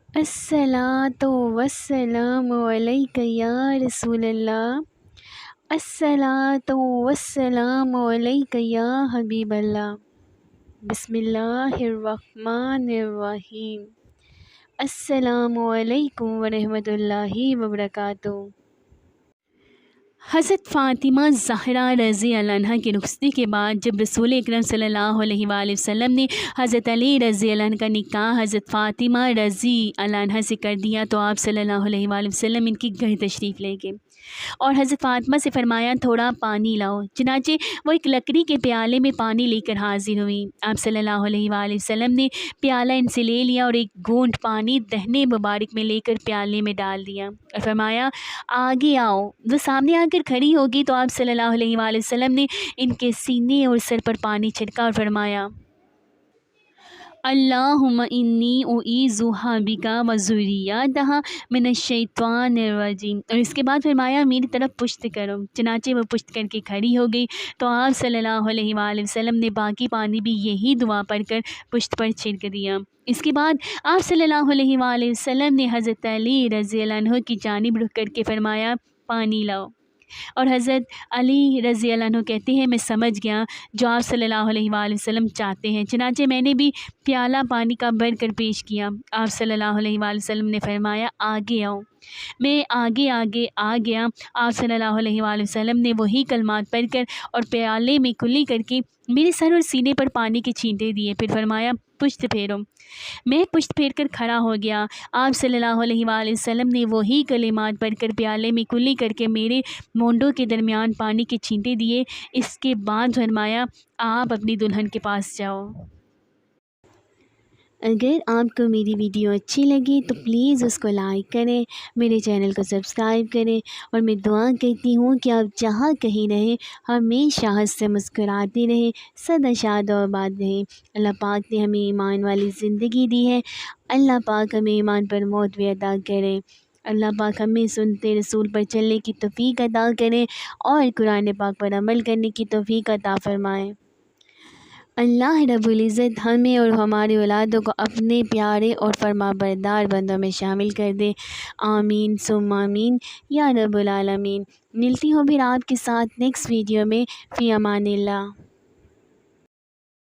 الصلاۃ والسلام علیک یا رسول اللہ، الصلاۃ والسلام علیک یا حبیب اللہ۔ بسم اللہ الرحمن الرحیم۔ السلام علیکم ورحمۃ اللہ وبرکاتہ۔ حضرت فاطمہ زہرا رضی اللہ عنہا کی رخصتی کے بعد جب رسول اکرم صلی اللہ علیہ وآلہ وسلم نے حضرت علی رضی اللہ عنہ کا نکاح حضرت فاطمہ رضی اللہ عنہا سے کر دیا تو آپ صلی اللہ علیہ وآلہ وسلم ان کی گھر تشریف لے گئے اور حضرت فاطمہ سے فرمایا تھوڑا پانی لاؤ۔ چنانچہ وہ ایک لکڑی کے پیالے میں پانی لے کر حاضر ہوئی۔ آپ صلی اللہ علیہ وآلہ وسلم نے پیالہ ان سے لے لیا اور ایک گھونٹ پانی دہنے مبارک میں لے کر پیالے میں ڈال دیا اور فرمایا آگے آؤ۔ وہ سامنے آ کر کھڑی ہوگی تو آپ صلی اللہ علیہ وآلہ وسلم نے ان کے سینے اور سر پر پانی چھڑکا اور فرمایا اللہم انی اعیذھا بک وذریتھا من الشیطان الرجیم، اور اس کے بعد فرمایا میری طرف پشت کرو۔ چنانچہ وہ پشت کر کے کھڑی ہو گئی تو آپ صلی اللہ علیہ وآلہ وسلم نے باقی پانی بھی یہی دعا پڑھ کر پشت پر چھڑک دیا۔ اس کے بعد آپ صلی اللہ علیہ وآلہ وسلم نے حضرت علی رضی اللہ عنہ کی جانب رخ کر کے فرمایا پانی لاؤ، اور حضرت علی رضی اللہ عنہ کہتے ہیں میں سمجھ گیا جو آپ صلی اللہ علیہ وآلہ وسلم چاہتے ہیں، چنانچہ میں نے بھی پیالہ پانی کا بھر کر پیش کیا۔ آپ صلی اللہ علیہ وآلہ وسلم نے فرمایا آگے آؤ۔ میں آگے آ گیا۔ آپ صلی اللہ علیہ وآلہ وسلم نے وہی کلمات پڑھ کر اور پیالے میں کلی کر کے میرے سر اور سینے پر پانی کے چھینٹے دیے، پھر فرمایا پشت پھیرو۔ میں پشت پھیر کر کھڑا ہو گیا۔ آپ صلی اللہ علیہ وآلہ وسلم نے وہی کلمات پڑھ کر پیالے میں کلی کر کے میرے مونڈوں کے درمیان پانی کے چھینٹے دیے۔ اس کے بعد فرمایا آپ اپنی دلہن کے پاس جاؤ۔ اگر آپ کو میری ویڈیو اچھی لگی تو پلیز اس کو لائک کریں، میرے چینل کو سبسکرائب کریں، اور میں دعا کرتی ہوں کہ آپ جہاں کہیں رہیں ہمیشہ ہنس سے مسکراتے رہیں، سدا شاد و آباد رہیں۔ اللہ پاک نے ہمیں ایمان والی زندگی دی ہے، اللہ پاک ہمیں ایمان پر موت بھی عطا کریں۔ اللہ پاک ہمیں سنتے رسول پر چلنے کی توفیق عطا کریں اور قرآن پاک پر عمل کرنے کی توفیق عطا فرمائیں۔ اللہ رب العزت ہمیں اور ہماری اولادوں کو اپنے پیارے اور فرما بردار بندوں میں شامل کر دے، آمین ثم آمین یا رب العالمین۔ ملتی ہوں پھر آپ کے ساتھ نیکسٹ ویڈیو میں، فی امان اللہ۔